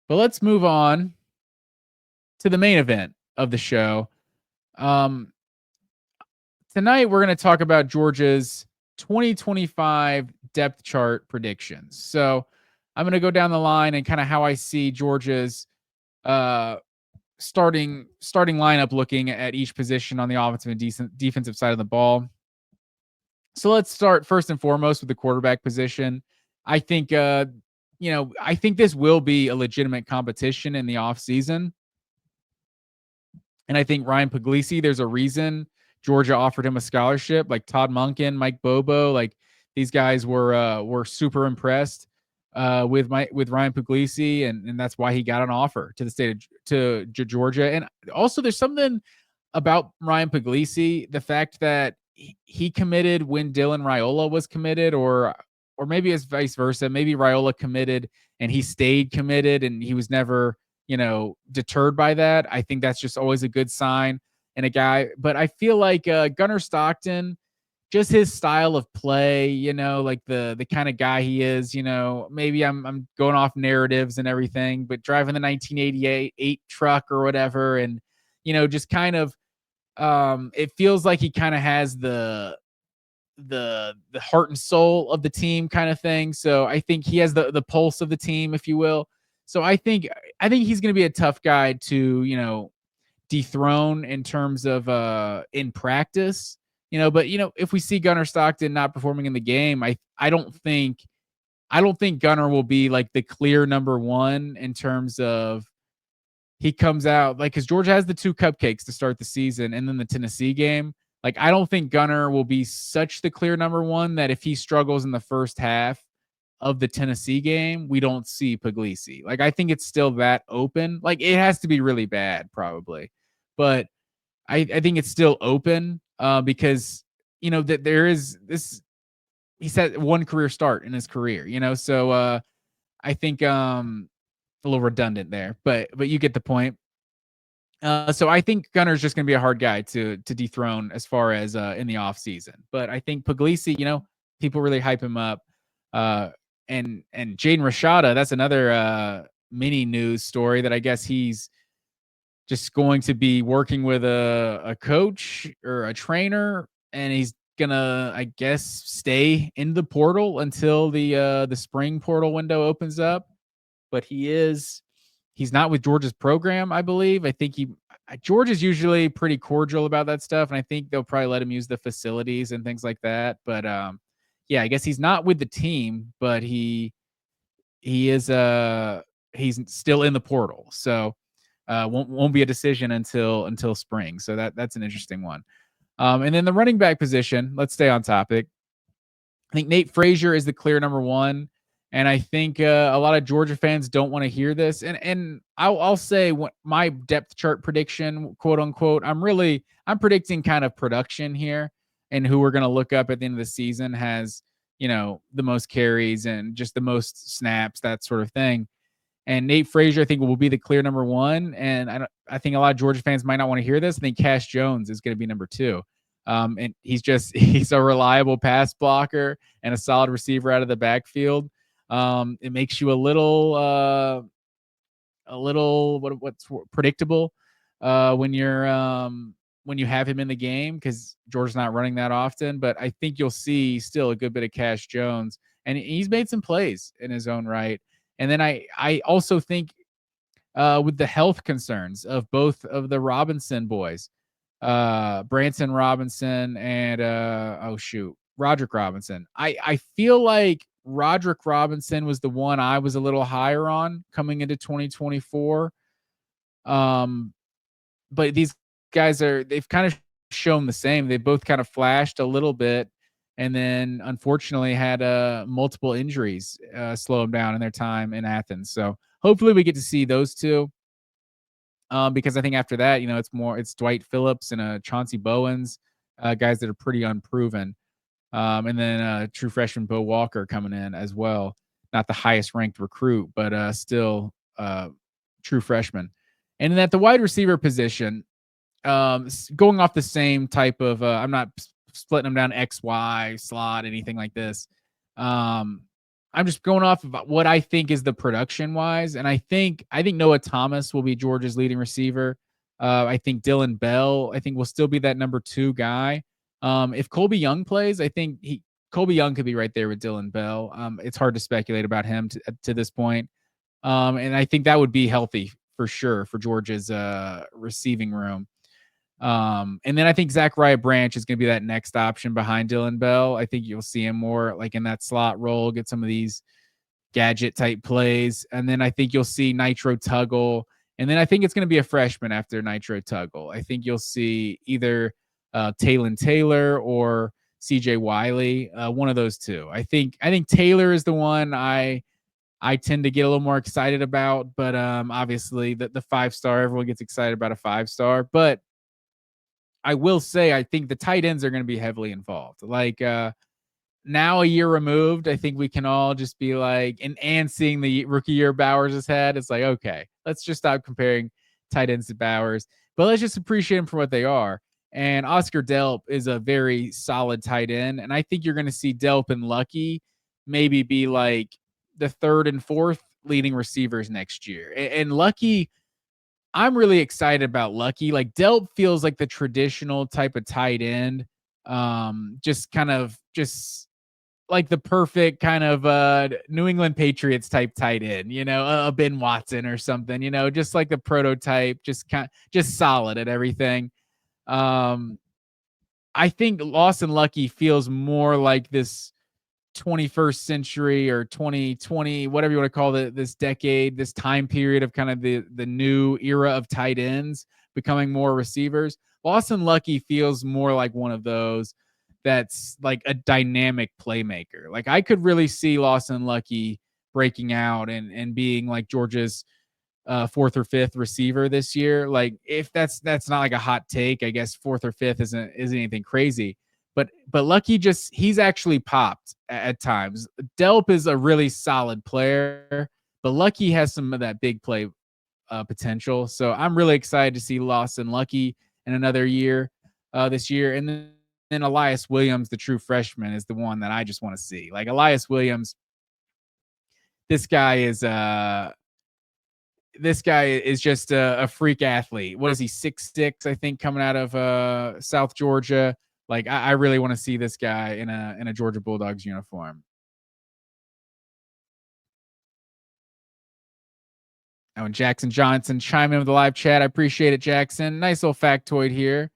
But let's move on to the main event of the show. Um, Tonight, we're going to talk about Georgia's 2025 depth chart predictions. So I'm going to go down the line and kind of how I see Georgia's uh, starting lineup looking at each position on the offensive and defensive side of the ball. So let's start first and foremost with the quarterback position. I think I think this will be a legitimate competition in the offseason. And I think Ryan Puglisi, there's a reason Georgia offered him a scholarship. Like Todd Monken, Mike Bobo, like these guys were super impressed with Ryan Puglisi, and that's why he got an offer to the state of to Georgia. And also, there's something about Ryan Puglisi, the fact that he committed when Dylan Raiola was committed, or maybe it's vice versa. Maybe Raiola committed and he stayed committed, and he was never deterred by that. I think that's just always a good sign. And a guy, but I feel like Gunnar Stockton, just his style of play, like the kind of guy he is, maybe I'm going off narratives and everything, but driving the 1988 truck or whatever, and just kind of it feels like he kind of has the heart and soul of the team kind of thing. So I think he has the pulse of the team, if you will. So I think he's going to be a tough guy to dethrone in terms of in practice. But if we see Gunnar Stockton not performing in the game, I don't think Gunnar will be like the clear number one in terms of he comes out like because Georgia has the two cupcakes to start the season and then the Tennessee game. Like, I don't think Gunnar will be such the clear number one that if he struggles in the first half of the Tennessee game, we don't see Puglisi. Like, I think it's still that open. Like, it has to be really bad, probably. But I think it's still open because, that there is this. He's had one career start in his career, so I think a little redundant there, but you get the point. So I think Gunner's just going to be a hard guy to dethrone as far as in the off season. But I think Puglisi, people really hype him up. Uh, and Jaden Rashada, that's another mini news story that I guess he's just going to be working with a coach or a trainer, and he's gonna, I guess, stay in the portal until the spring portal window opens up. But he's not with Georgia's program, I believe. I think Georgia's usually pretty cordial about that stuff, and I think they'll probably let him use the facilities and things like that. But yeah, I guess he's not with the team, but he is he's still in the portal, so won't be a decision until spring. So that's an interesting one. And then the running back position. Let's stay on topic. I think Nate Frazier is the clear number one. And I think a lot of Georgia fans don't want to hear this. And I'll say what my depth chart prediction, quote unquote, I'm predicting kind of production here, and who we're going to look up at the end of the season has, the most carries and just the most snaps, that sort of thing. And Nate Frazier, I think, will be the clear number one. And I think a lot of Georgia fans might not want to hear this. I think Cash Jones is going to be number two. And he's a reliable pass blocker and a solid receiver out of the backfield. It makes you a little what's predictable when you have him in the game, because Georgia's not running that often. But I think you'll see still a good bit of Cash Jones, and he's made some plays in his own right. And then I also think with the health concerns of both of the Robinson boys, Branson Robinson and Roderick Robinson. I feel like Roderick Robinson was the one I was a little higher on coming into 2024. But these guys they've kind of shown the same. They both kind of flashed a little bit, and then unfortunately had multiple injuries slow them down in their time in Athens. So hopefully we get to see those two. Because I think after that, it's Dwight Phillips and Chauncey Bowens, guys that are pretty unproven. And then true freshman Bo Walker coming in as well. Not the highest ranked recruit, but still true freshman. And then at the wide receiver position, going off the same type of, I'm not splitting them down X, Y, slot, anything like this. I'm just going off of what I think is the production wise, and I think Noah Thomas will be Georgia's leading receiver. I think Dylan Bell, I think will still be that number 2 guy. If Colby Young plays, I think Colby Young could be right there with Dylan Bell. It's hard to speculate about him to this point. And I think that would be healthy for sure for Georgia's receiving room. And then I think Zachariah Branch is going to be that next option behind Dylan Bell. I think you'll see him more like in that slot role, get some of these gadget type plays. And then I think you'll see Nitro Tuggle. And then I think it's going to be a freshman after Nitro Tuggle. I think you'll see either Talon Taylor or CJ Wiley, one of those two. I think Taylor is the one I tend to get a little more excited about, but obviously the 5-star, everyone gets excited about a 5-star. But I will say I think the tight ends are going to be heavily involved. Like now a year removed, I think we can all just be like, and seeing the rookie year Bowers has had, it's like, okay, let's just stop comparing tight ends to Bowers, but let's just appreciate them for what they are. And Oscar Delp is a very solid tight end. And I think you're going to see Delp and Lucky maybe be like the 3rd and 4th leading receivers next year. And Lucky, I'm really excited about Lucky. Like Delp feels like the traditional type of tight end. Just like the perfect kind of New England Patriots type tight end, a Ben Watson or something, just like the prototype, just solid at everything. I think Lawson Lucky feels more like this 21st century or 2020, whatever you want to call it, this decade, this time period of kind of the new era of tight ends becoming more receivers. Lawson Lucky feels more like one of those that's like a dynamic playmaker. Like I could really see Lawson Lucky breaking out and being like Georgia's 4th or 5th receiver this year. Like if that's not like a hot take, I guess 4th or 5th isn't anything crazy. But Lucky he's actually popped at times. Delp is a really solid player, but Lucky has some of that big play potential. So I'm really excited to see Lawson Lucky in another year this year. And then Elias Williams, the true freshman, is the one that I just want to see. Like Elias Williams, this guy is just a freak athlete. What is he, 6'6", I think, coming out of South Georgia. Like I really want to see this guy in a Georgia Bulldogs uniform. Oh, and Jackson Johnson chime in with the live chat. I appreciate it, Jackson. Nice little factoid here.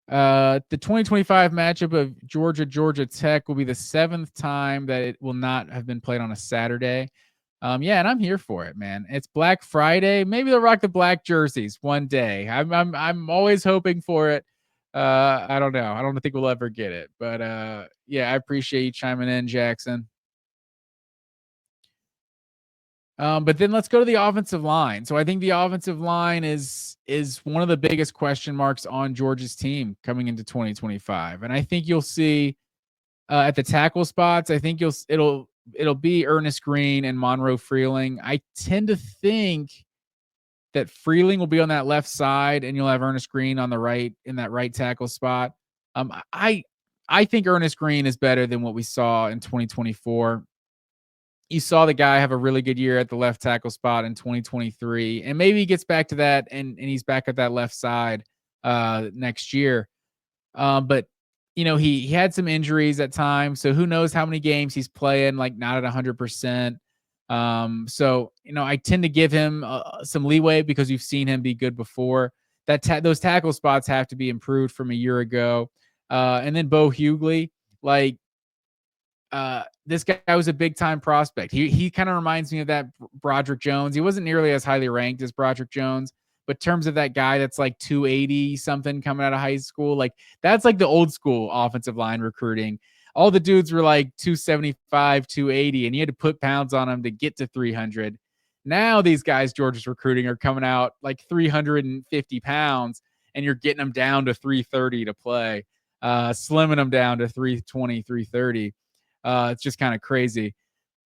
The 2025 matchup of Georgia Tech will be the 7th time that it will not have been played on a Saturday. Yeah, and I'm here for it, man. It's Black Friday. Maybe they'll rock the black jerseys one day. I'm always hoping for it. I don't know. I don't think we'll ever get it, but yeah, I appreciate you chiming in, Jackson. But then let's go to the offensive line. So I think the offensive line is one of the biggest question marks on Georgia's team coming into 2025, and I think you'll see at the tackle spots. I think it'll be Ernest Green and Monroe Freeling. I tend to think that Freeling will be on that left side, and you'll have Ernest Green on the right in that right tackle spot. I think Ernest Green is better than what we saw in 2024. You saw the guy have a really good year at the left tackle spot in 2023, and maybe he gets back to that, and he's back at that left side next year. But he had some injuries at times, so who knows how many games he's playing, like not at 100%. So I tend to give him some leeway because we've seen him be good before. Those tackle spots have to be improved from a year ago. And then Bo Hughley, like this guy was a big time prospect. He kind of reminds me of that Broderick Jones. He wasn't nearly as highly ranked as Broderick Jones, but in terms of that guy that's like 280 something coming out of high school, like that's like the old school offensive line recruiting. All the dudes were like 275, 280, and you had to put pounds on them to get to 300. Now these guys Georgia's recruiting are coming out like 350 pounds, and you're getting them down to 330 to play, slimming them down to 320, 330. It's just kind of crazy.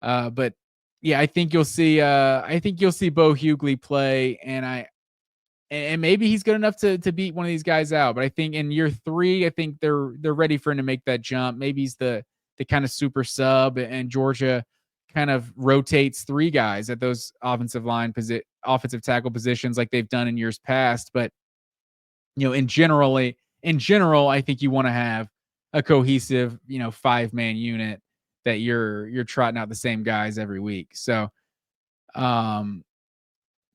But yeah, I think you'll see Bo Hughley play, and maybe he's good enough to beat one of these guys out. But I think in year 3, I think they're ready for him to make that jump. Maybe he's the kind of super sub, and Georgia kind of rotates 3 guys at those offensive tackle positions like they've done in years past. But in general, I think you want to have a cohesive, 5-man unit that you're trotting out the same guys every week. So, um,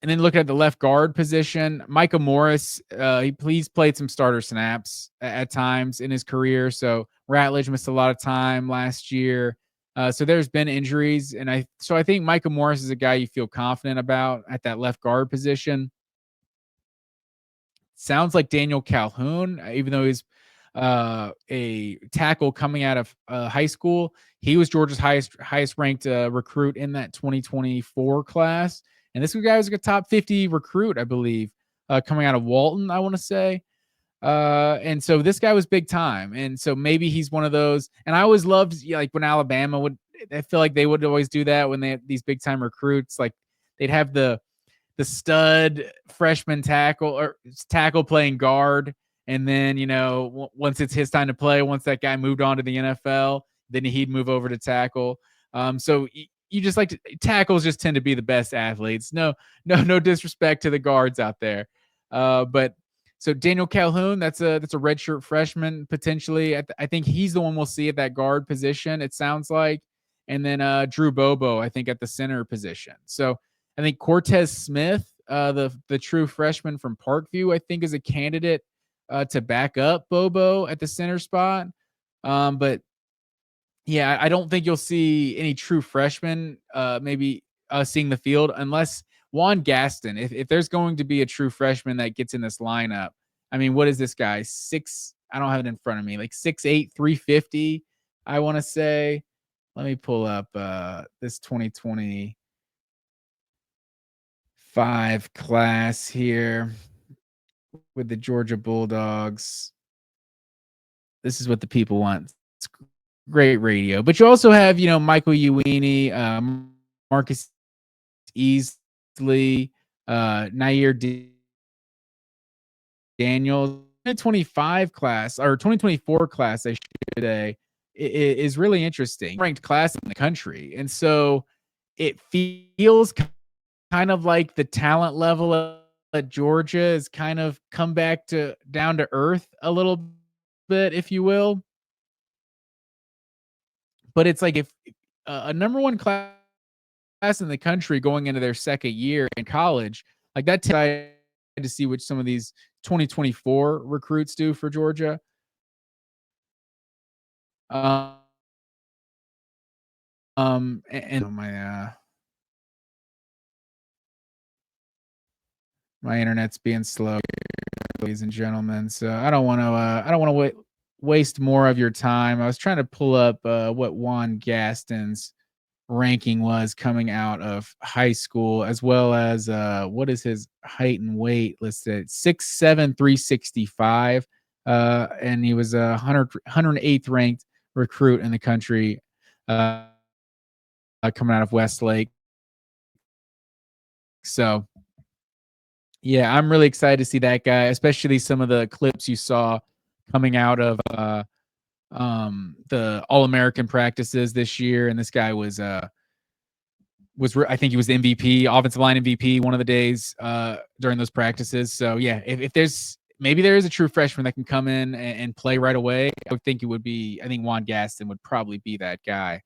and then looking at the left guard position, Micah Morris, he's played some starter snaps at times in his career. So Ratledge missed a lot of time last year. So there's been injuries, and I think Micah Morris is a guy you feel confident about at that left guard position. Sounds like Daniel Calhoun, even though he's a tackle coming out of high school. He was Georgia's highest ranked recruit in that 2024 class, and this guy was a top 50 recruit, I believe, coming out of Walton, I want to say. And so this guy was big time, and so maybe he's one of those. And I always loved, like, when Alabama would. I feel like they would always do that when they had these big time recruits. Like, they'd have the stud freshman tackle playing guard. And then, once it's his time to play, once that guy moved on to the NFL, then he'd move over to tackle. So you just tackles just tend to be the best athletes. No disrespect to the guards out there. But so Daniel Calhoun, that's a redshirt freshman potentially. I think he's the one we'll see at that guard position, it sounds like. And then Drew Bobo, I think, at the center position. So I think Cortez Smith, the true freshman from Parkview, I think, is a candidate to back up Bobo at the center spot. But yeah, I don't think you'll see any true freshmen maybe seeing the field unless Juan Gaston. If there's going to be a true freshman that gets in this lineup, I mean, what is this guy? I don't have it in front of me. Like 6'8", 350, I want to say. Let me pull up this 2025 class here with the Georgia Bulldogs. This is what the people want. It's great radio. But you also have, Michael Uini, Marcus Easley, Nair Daniels. 2025 class, or 2024 class, I should say, is really interesting. Ranked class in the country. And so it feels kind of like the talent level at Georgia has kind of come back down to earth a little bit, if you will. But it's like if a number one class in the country going into their second year in college, like that, to see what some of these 2024 recruits do for Georgia. And my internet's being slow, ladies and gentlemen. So I don't want to waste more of your time. I was trying to pull up what Juan Gaston's ranking was coming out of high school, as well as what is his height and weight listed. 6'7", 365. And he was a 108th ranked recruit in the country coming out of Westlake. So yeah, I'm really excited to see that guy, especially some of the clips you saw coming out of the All-American practices this year. And this guy was I think he was the MVP, offensive line MVP, one of the days during those practices. So yeah, if there is a true freshman that can come in and play right away, I think Juan Gaston would probably be that guy.